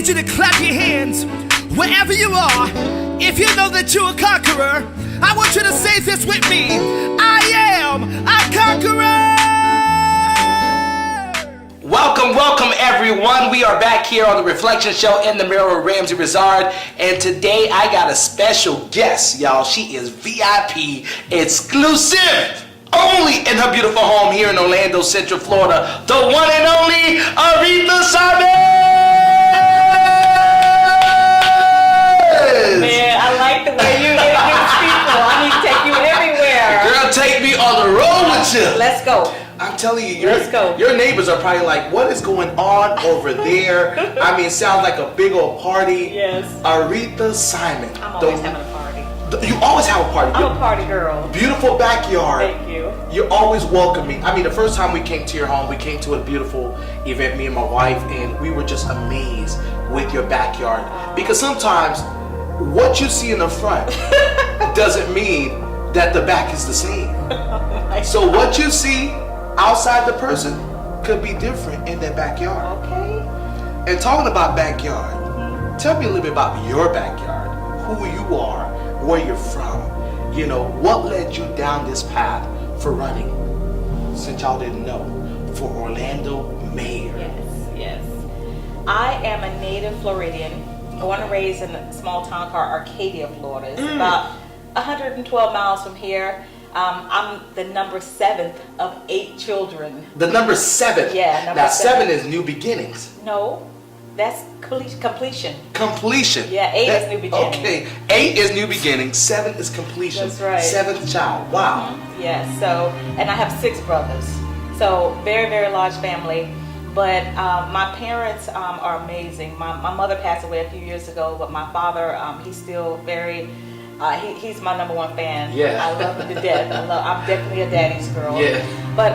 need you to clap your hands wherever you are. If you know that you're a conqueror, I want you to say this with me. I am a conqueror. Welcome everyone. We are back here on the Reflection Show in the mirror with Ramsey Rizard, and today I got a special guest, y'all. She is VIP exclusive, only in her beautiful home here in Orlando, Central Florida, the one and only Aretha Simons. Man, I like the way you introduce people. I need to take you everywhere. Girl, take me on the road with you. Let's go. I'm telling you, Let's go. Your neighbors are probably like, what is going on over there? I mean, it sounds like a big old party. Yes. Aretha Simons. I'm always having a party. You always have a party. I'm a party girl. Beautiful backyard. Thank you. You're always welcoming. I mean, the first time we came to your home, we came to a beautiful event, me and my wife, and we were just amazed with your backyard. Because sometimes what you see in the front doesn't mean that the back is the same. So what you see outside the person could be different in their backyard. Okay. And talking about backyard, tell me a little bit about your backyard, who you are, where you're from. You know, what led you down this path for running, since y'all didn't know, for Orlando Mayor? Yes. I am a native Floridian, born and raised in a small town called Arcadia, Florida. It's about 112 miles from here. I'm the number 7th of 8 children. The number 7? Yeah, number now 7. 7 is new beginnings. No, that's completion. Completion. Yeah, 8 is new beginning. Okay, 8 is new beginning, 7 is completion. That's right. 7th child. Wow. Yeah, so, and I have 6 brothers. So, very, very large family. But my parents are amazing. My mother passed away a few years ago, but my father, he's still very, he's my number 1 fan. Yeah. I love him to death. I'm definitely a daddy's girl. Yeah. But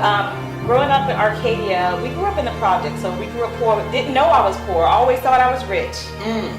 growing up in Arcadia, we grew up in the project, so we grew up poor. Didn't know I was poor. Always thought I was rich.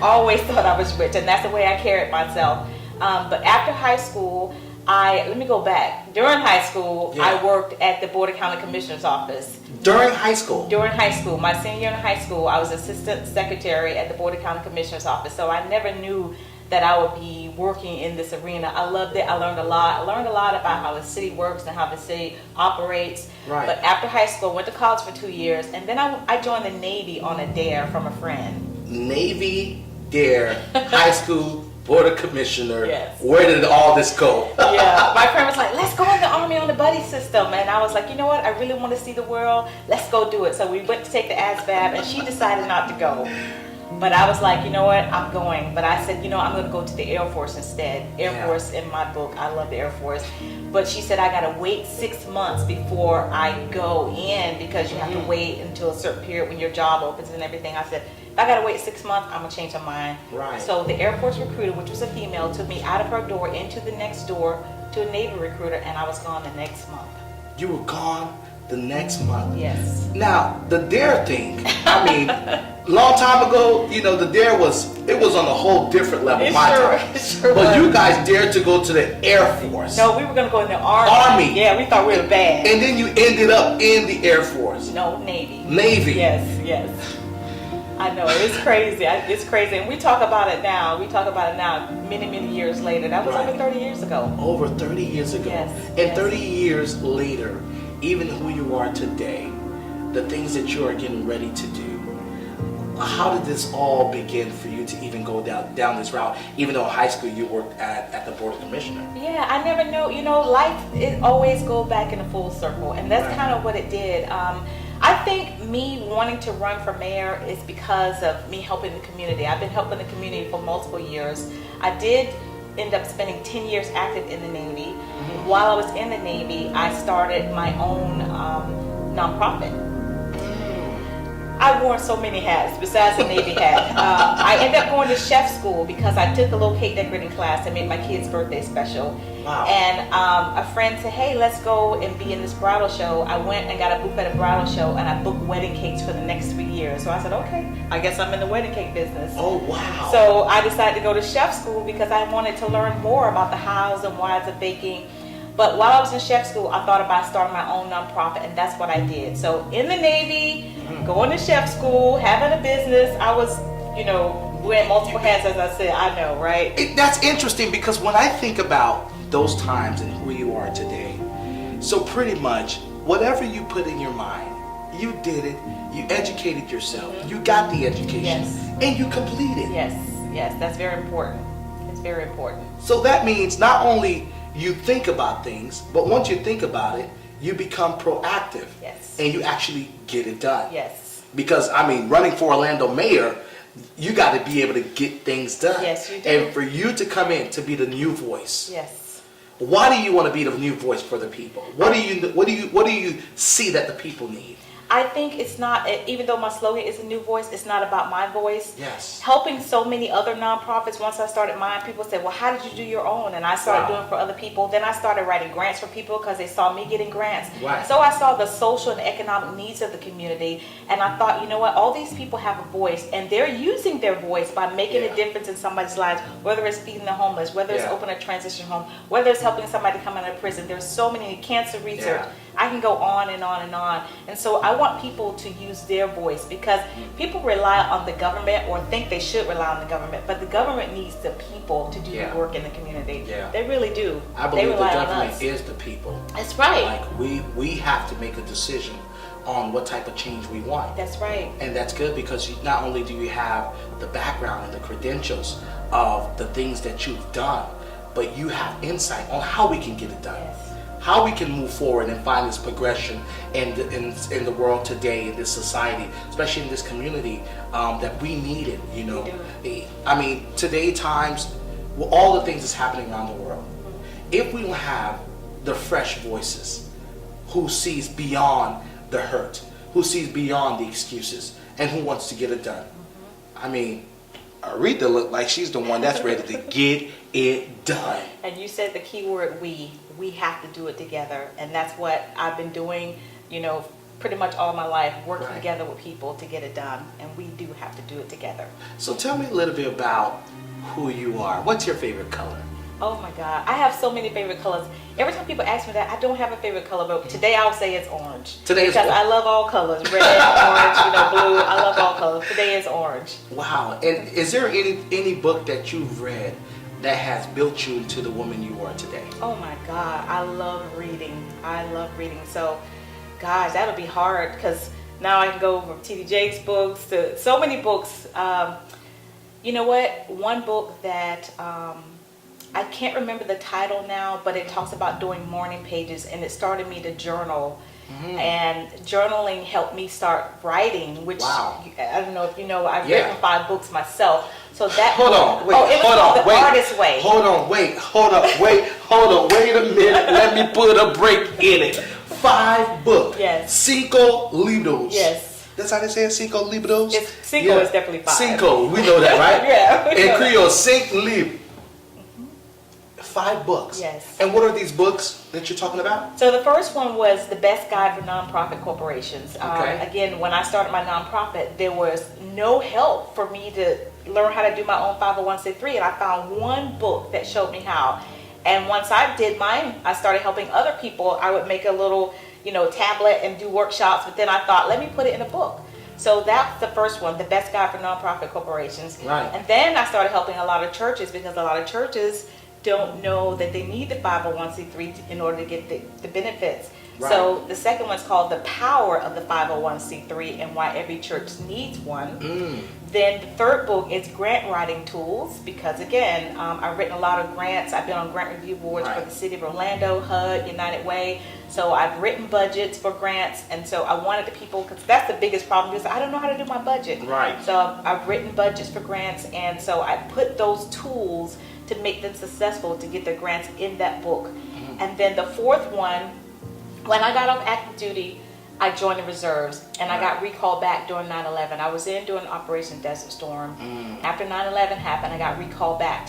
Always thought I was rich, and that's the way I carried myself. But after high school, let me go back. During high school, I worked at the Board of County Commissioner's office. During high school? During high school. My senior year in high school, I was assistant secretary at the Board of County Commissioner's office, so I never knew that I would be working in this arena. I loved it. I learned a lot. I learned a lot about how the city works and how the city operates. Right. But after high school, went to college for 2 years, and then I joined the Navy on a dare from a friend. Navy, dare, high school, Board of Commissioner. Yes. Where did all this go? Yeah, my friend was like, let's go in the Army on the buddy system. And I was like, you know what? I really want to see the world. Let's go do it. So we went to take the ASVAB, and she decided not to go. But I was like, you know what, I'm going. But I said, you know, I'm going to go to the Air Force instead. Air Force in my book, I love the Air Force. But she said, I got to wait 6 months before I go in, because you have to wait until a certain period when your job opens and everything. I said, if I got to wait 6 months, I'm going to change my mind. Right. So the Air Force recruiter, which was a female, took me out of her door into the next door to a Navy recruiter, and I was gone the next month. You were gone the next month. Yes. Now, the dare thing, I mean, long time ago, you know, the dare it was on a whole different level. It sure But was. you guys dared to go to the Air Force. No, we were going to go in the Army. Yeah, we thought we were bad. And then you ended up in the Air Force. No, Navy. Navy. Yes. I know, it's crazy. It's crazy. And we talk about it now. Many, many years later. That was over 30 years ago. Over 30 years ago. Yes. And 30 years later, even who you are today, the things that you are getting ready to do, how did this all begin for you to even go down this route, even though in high school you worked at the Board of Commissioner? Yeah, I never know. You know, life, it always goes back in a full circle. And that's kind of what it did. I think me wanting to run for mayor is because of me helping the community. I've been helping the community for multiple years. I did end up spending 10 years active in the Navy. While I was in the Navy, I started my own nonprofit. I wore so many hats besides the Navy hat. I ended up going to chef school because I took a little cake decorating class. I made my kid's birthday special. Wow. And a friend said, hey, let's go and be in this bridal show. I went and got a booth at a bridal show, and I booked wedding cakes for the next 3 years. So I said, okay, I guess I'm in the wedding cake business. Oh, wow. So I decided to go to chef school because I wanted to learn more about the hows and whys of baking. But while I was in chef school, I thought about starting my own nonprofit, and that's what I did. So in the Navy, going to chef school, having a business, I was wearing multiple hats, as I said. I know, right? That's interesting because when I think about those times and who you are today, so pretty much whatever you put in your mind, you did it, you educated yourself, you got the education, and you completed. Yes, that's very important. It's very important. So that means not only you think about things, but once you think about it, you become proactive. Yes. And you actually get it done. Yes. Because, running for Orlando Mayor, you got to be able to get things done. Yes, you do. And for you to come in to be the new voice. Yes. Why do you want to be the new voice for the people? What do you see that the people need? I think it's not, even though my slogan is a new voice, it's not about my voice. Yes. Helping so many other nonprofits, once I started mine, people said, well, how did you do your own? And I started doing for other people. Then I started writing grants for people because they saw me getting grants. Right. So I saw the social and economic needs of the community. And I thought, you know what, all these people have a voice and they're using their voice by making a difference in somebody's lives, whether it's feeding the homeless, whether it's opening a transition home, whether it's helping somebody come out of prison. There's so many cancer research. Yeah. I can go on and on and on. And so I want people to use their voice because people rely on the government or think they should rely on the government, but the government needs the people to do the work in the community. Yeah. They really do. I believe they the rely on government us. is the people. That's right. Like we have to make a decision on what type of change we want. That's right. And that's good because not only do you have the background and the credentials of the things that you've done, but you have insight on how we can get it done. Yes. How we can move forward and find this progression in the world today, in this society, especially in this community, that we need it, Today times, with all the things that's happening around the world, if we don't have the fresh voices who sees beyond the hurt, who sees beyond the excuses, and who wants to get it done. Aretha looked like she's the one that's ready to get it done. And you said the key word, we have to do it together. And that's what I've been doing, pretty much all my life, working together with people to get it done. And we do have to do it together. So tell me a little bit about who you are. What's your favorite color? Oh my God, I have so many favorite colors. Every time people ask me that, I don't have a favorite color, but today I'll say it's orange. Because I love all colors, red, orange, blue. I love all colors. Today is orange. Wow. And is there any book that you've read that has built you into the woman you are today? Oh my God, I love reading. So, gosh, that would be hard because now I can go from T.D. Jakes books to so many books. You know what? One book that I can't remember the title now, but it talks about doing morning pages, and it started me to journal. And journaling helped me start writing, which I don't know if you know, I've written 5 books myself. So that Hold on, wait, Artist's Way. Hold on, wait a minute. Let me put a break in it. 5 books. Yes. 5 libros. Yes. That's how they say it, 5 libros? Cinco is definitely 5. Cinco, we know that, right? Yeah. In Creole, 5 libros. 5 books. Yes. And what are these books that you're talking about? So the first one was The Best Guide for Nonprofit Corporations. Okay. Again, when I started my nonprofit, there was no help for me to learn how to do my own 501c3, and I found one book that showed me how. And once I did mine, I started helping other people. I would make a little, tablet and do workshops, but then I thought, let me put it in a book. So that's the first one, The Best Guide for Nonprofit Corporations. Right. And then I started helping a lot of churches because a lot of churches don't know that they need the 501c3 in order to get the benefits. Right. So the second one's called The Power of the 501c3 and Why Every Church Needs One. Then the third book is Grant Writing Tools because, again, I've written a lot of grants. I've been on grant review boards for the City of Orlando, HUD, United Way. So I've written budgets for grants, and so I wanted the people, because that's the biggest problem, because I don't know how to do my budget. Right. So I've written budgets for grants, and so I put those tools to make them successful to get their grants in that book. And then the fourth one, when I got off active duty, I joined the reserves, and I got recalled back during 9/11. I was in doing Operation Desert Storm. After 9/11 happened, I got recalled back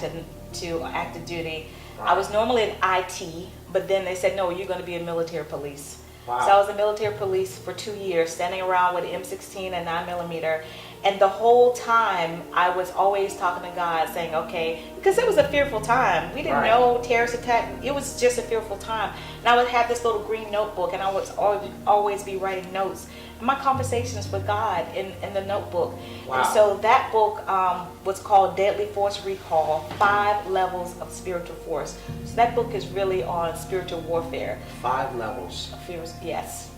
to active duty. I was normally in IT, but then they said, no, you're going to be in military police. Wow. So I was in military police for 2 years, standing around with an M16 and 9mm. And the whole time I was always talking to God saying, okay, because it was a fearful time. We didn't know terrorist attack. It was just a fearful time. And I would have this little green notebook and I would always be writing notes. And my conversations with God in the notebook. Wow. And so that book was called Deadly Force Recall, 5 Levels of Spiritual Force. So that book is really on spiritual warfare. 5 levels. Yes.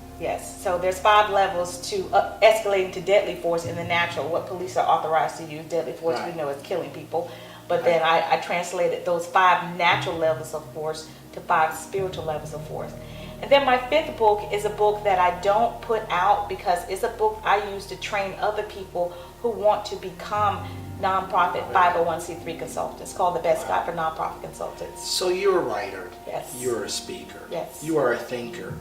So there's 5 levels to escalating to deadly force in the natural. What police are authorized to use. Deadly force, we know, is killing people. But then I translated those 5 natural levels of force to 5 spiritual levels of force. And then my 5th book is a book that I don't put out because it's a book I use to train other people who want to become nonprofit 501c3 consultants. It's called The Best Guide for Nonprofit Consultants. So you're a writer. Yes. You're a speaker. Yes. You are a thinker.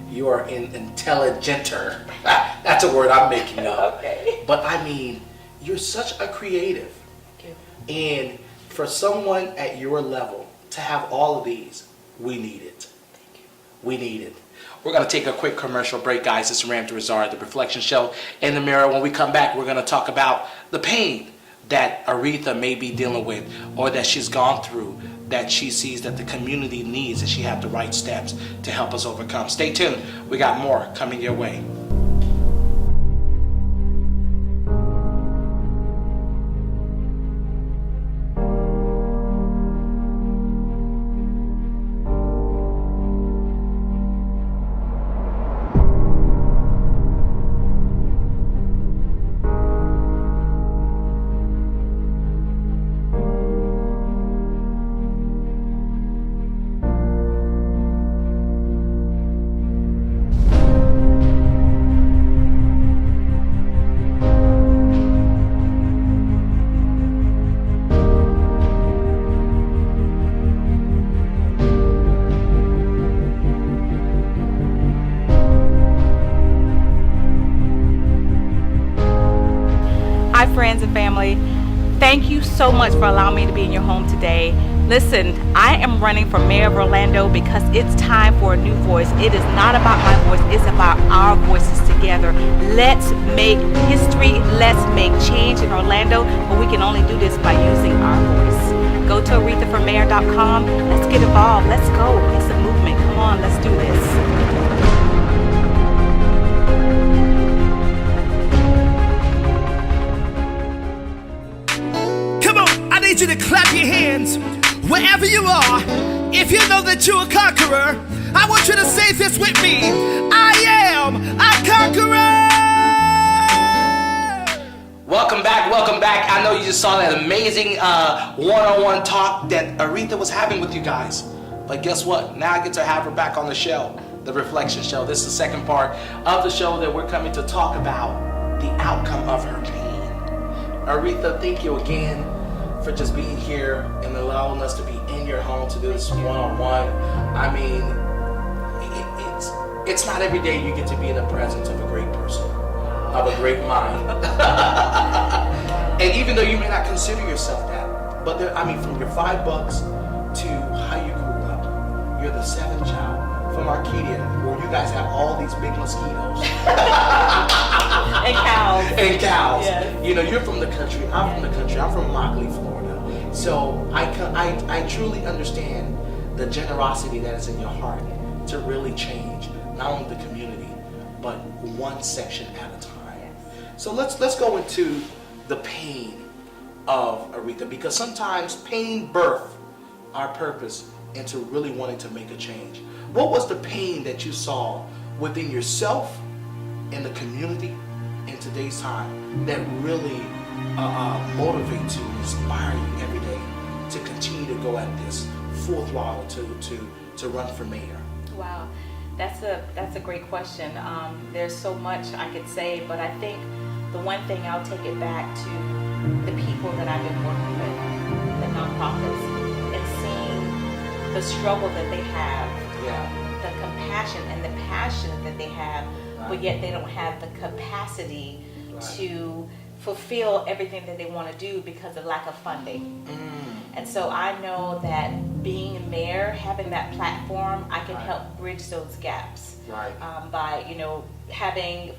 You are an intelligenter. That's a word I'm making up. Okay. But I mean, you're such a creative. Thank you. And for someone at your level to have all of these, we need it. Thank you. We need it. We're going to take a quick commercial break, guys. This is Ram to Rizar, The Reflection Show, in the Mirror. When we come back, we're going to talk about the pain that Aretha may be dealing with or that she's gone through, that she sees that the community needs, and she have the right steps to help us overcome. Stay tuned. We got more coming your way. Hi friends and family, thank you so much for allowing me to be in your home today. Listen, I am running for mayor of Orlando because it's time for a new voice. It is not about my voice, it's about our voices together. Let's make history, let's make change in Orlando, but we can only do this by using our voice. Go to ArethaForMayor.com, let's get involved, let's go, it's a movement, come on, let's do this. I need you to clap your hands wherever you are. If you know that you're a conqueror, I want you to say this with me. I am a conqueror. Welcome back, welcome back. I know you just saw that amazing one-on-one talk that Aretha was having with you guys. But guess what? Now I get to have her back on the show, The Reflection Show. This is the second part of the show that we're coming to talk about the outcome of her pain. Aretha, thank you again for just being here and allowing us to be in your home to do this one-on-one. I mean, it's not every day you get to be in the presence of a great person, of a great mind. And even though you may not consider yourself that, but there, I mean, from your $5 to how you grew up, you're the 7th child from Arcadia, where you guys have all these big mosquitoes. And cows. And cows. Yes. You know, you're from the country. I'm from the country. I'm from Immokalee, Florida. So I truly understand the generosity that is in your heart to really change not only the community, but one section at a time. Yes. So let's go into the pain of Aretha, because sometimes pain births our purpose into really wanting to make a change. What was the pain that you saw within yourself and the community in today's time that really motivates you and inspire you every day to continue to go at this full throttle to run for mayor? Wow, that's a great question. There's so much I could say, but I think the one thing I'll take it back to the people that I've been working with, the nonprofits, and seeing the struggle that they have, the compassion and the passion that they have, but yet they don't have the capacity to fulfill everything that they want to do because of lack of funding. And so I know that being a mayor, having that platform, I can help bridge those gaps by, having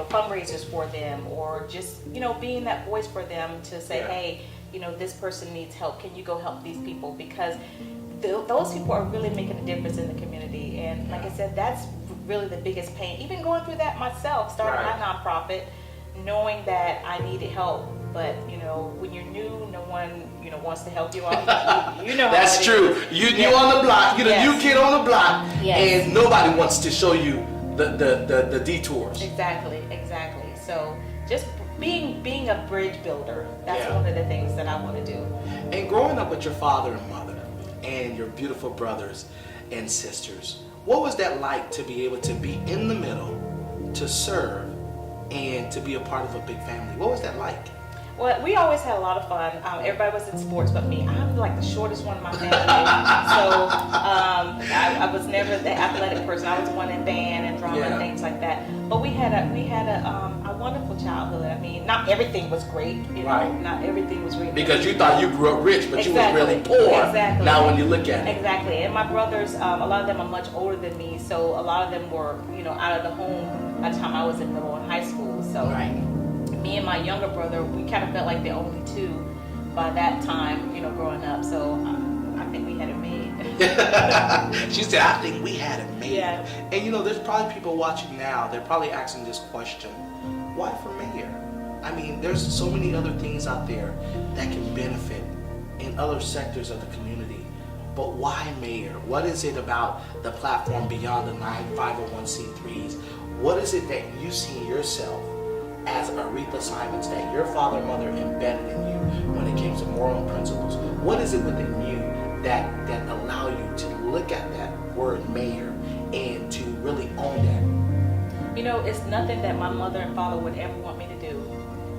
fundraisers for them, or just, being that voice for them to say, hey, this person needs help. Can you go help these people? Because those people are really making a difference in the community. And like I said, that's really the biggest pain. Even going through that myself, starting my nonprofit, knowing that I needed help. But, when you're new, no one, wants to help you out. That's true. You on the block, you're the new kid on the block, and nobody wants to show you the detours. Exactly. So just being a bridge builder, that's one of the things that I want to do. And growing up with your father and mother and your beautiful brothers and sisters, what was that like to be able to be in the middle, to serve, and to be a part of a big family? What was that like? Well, we always had a lot of fun. Everybody was in sports but me. I'm like the shortest one in my family. So I was never the athletic person. I was the one in band and drama and things like that. But we had a wonderful childhood. I mean, not everything was great. Not everything was really because you thought you grew up rich, but you were really poor. Exactly. Now when you look at it. Exactly. And my brothers, a lot of them are much older than me. So a lot of them were, out of the home by the time I was in middle and high school. So me and my younger brother, we kind of felt like the only two by that time, growing up. So I think we had it made. She said, I think we had it made. Yeah. And there's probably people watching now, they're probably asking this question, why for mayor? I mean, there's so many other things out there that can benefit in other sectors of the community. But why mayor? What is it about the platform beyond the 9 501c3s? What is it that you see yourself as Aretha Simons, that your father and mother embedded in you when it came to moral principles? What is it within you that allow you to look at that word mayor and to really own that? It's nothing that my mother and father would ever want me to do.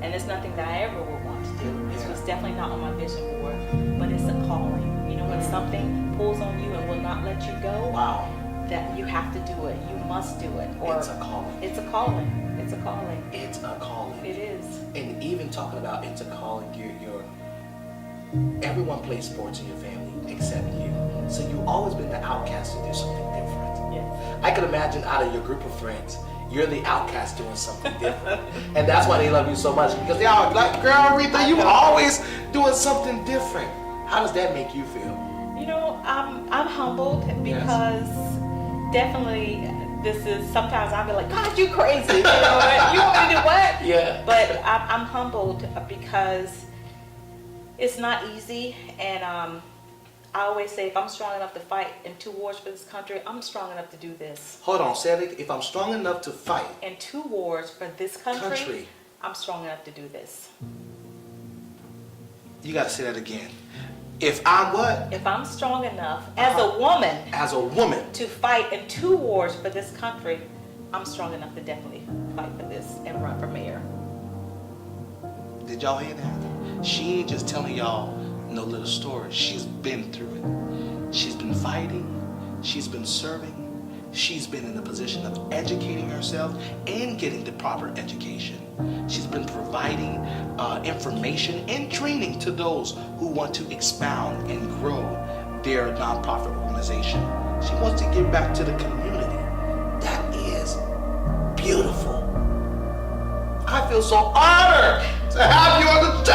And it's nothing that I ever would want to do. This was definitely not on my vision board, but it's a calling. When something pulls on you and will not let you go, that you have to do it. You must do it. Or it's a calling. It's a calling. It's a calling. It's a calling. It is. And even talking about it's a calling, everyone plays sports in your family except you. So you've always been the outcast to do something different. Yes. I could imagine out of your group of friends, you're the outcast doing something different. And that's why they love you so much, because they are like, girl, Aretha, you always doing something different. How does that make you feel? I'm humbled because definitely this is, sometimes I'll be like, God, you crazy. You want me to do what? Yeah. But I'm humbled because it's not easy. And I always say, if I'm strong enough to fight in 2 wars for this country, I'm strong enough to do this. Hold on, say it. If I'm strong enough to fight in 2 wars for this country, I'm strong enough to do this. You got to say that again. If I'm what? If I'm strong enough as a woman to fight in 2 wars for this country, I'm strong enough to definitely fight for this and run for mayor. Did y'all hear that? She ain't just telling y'all no little story. She's been through it. She's been fighting. She's been serving. She's been in the position of educating herself and getting the proper education. She's been providing information and training to those who want to expound and grow their nonprofit organization. She wants to give back to the community. That is beautiful. I feel so honored to have you on the show.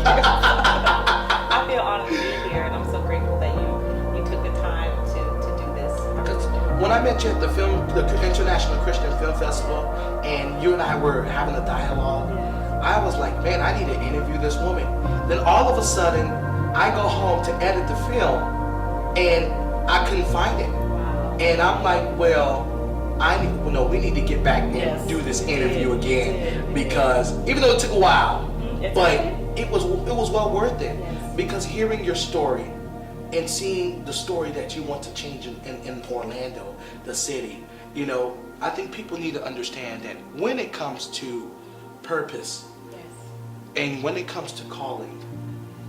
I feel honored to be here, and I'm so grateful that you took the time to do this. When I met you at the International Christian Film Festival, and you and I were having a dialogue, I was like, man, I need to interview this woman. Then all of a sudden, I go home to edit the film, and I couldn't find it. Wow. And I'm like, well, we need to get back and do this interview again, because even though it took a while, it was well worth it. Yes. Because hearing your story and seeing the story that you want to change in Orlando, the city, I think people need to understand that when it comes to purpose and when it comes to calling,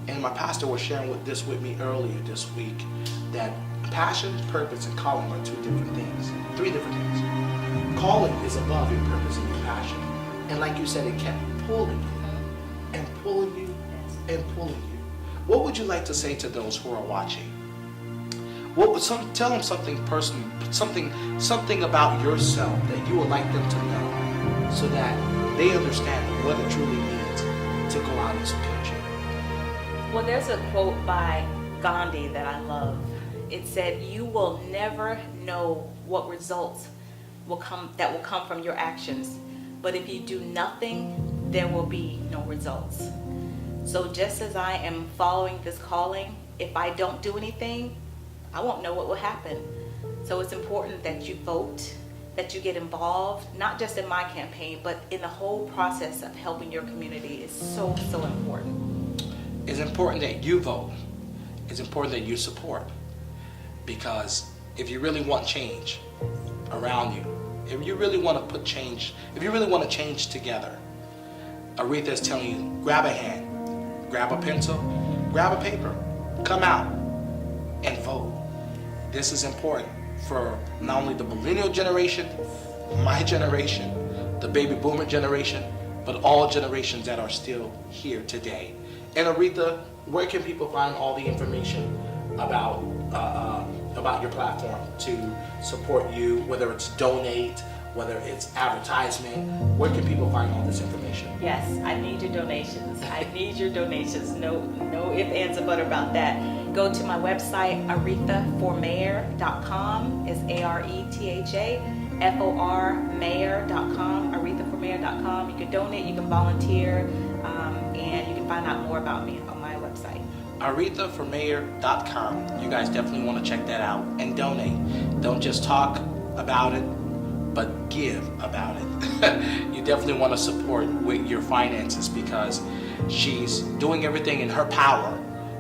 and my pastor was sharing this with me earlier this week, that passion, purpose, and calling are 3 different things. Calling is above your purpose and your passion. And like you said, it kept pulling you and pulling you and pulling you. What would you like to say to those who are watching? Tell them something personal, something about yourself that you would like them to know so that they understand what it truly means to go out and support you. Well, there's a quote by Gandhi that I love. It said, "You will never know what results will come from your actions, but if you do nothing, there will be no results." So just as I am following this calling, if I don't do anything, I won't know what will happen. So it's important that you vote, that you get involved, not just in my campaign, but in the whole process of helping your community is so, so important. It's important that you vote. It's important that you support. Because if you really want change around you, if you really want to put change, if you really want to change together, Aretha is telling you, grab a hand, grab a pencil, grab a paper, come out and vote. This is important for not only the millennial generation, my generation, the baby boomer generation, but all generations that are still here today. And Aretha, where can people find all the information about your platform to support you, whether it's donate, whether it's advertisement? Where can people find all this information? Yes, I need your donations. I need your donations. No ifs, ands, or buts about that. Go to my website, arethaformayor.com. It's ARETHA Mayor.com, arethaformayor.com. You can donate, you can volunteer, and you can find out more about me on my website. arethaformayor.com. You guys definitely want to check that out and donate. Don't just talk about it, but give about it. You definitely want to support with your finances, because she's doing everything in her power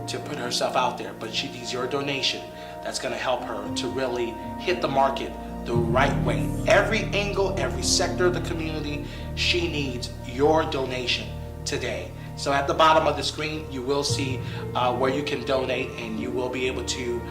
to put herself out there, but she needs your donation. That's going to help her to really hit the market the right way. Every angle, every sector of the community, she needs your donation today. So at the bottom of the screen, you will see where you can donate, and you will be able to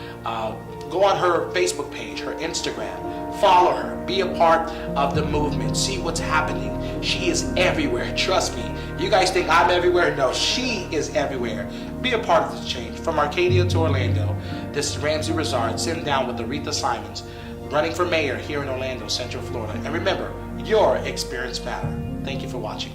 go on her Facebook page, her Instagram, follow her, be a part of the movement, see what's happening. She is everywhere, trust me. You guys think I'm everywhere? No, she is everywhere. Be a part of this change. From Arcadia to Orlando, this is Ramsey Rizard sitting down with Aretha Simons, running for mayor here in Orlando, Central Florida. And remember, your experience matters. Thank you for watching.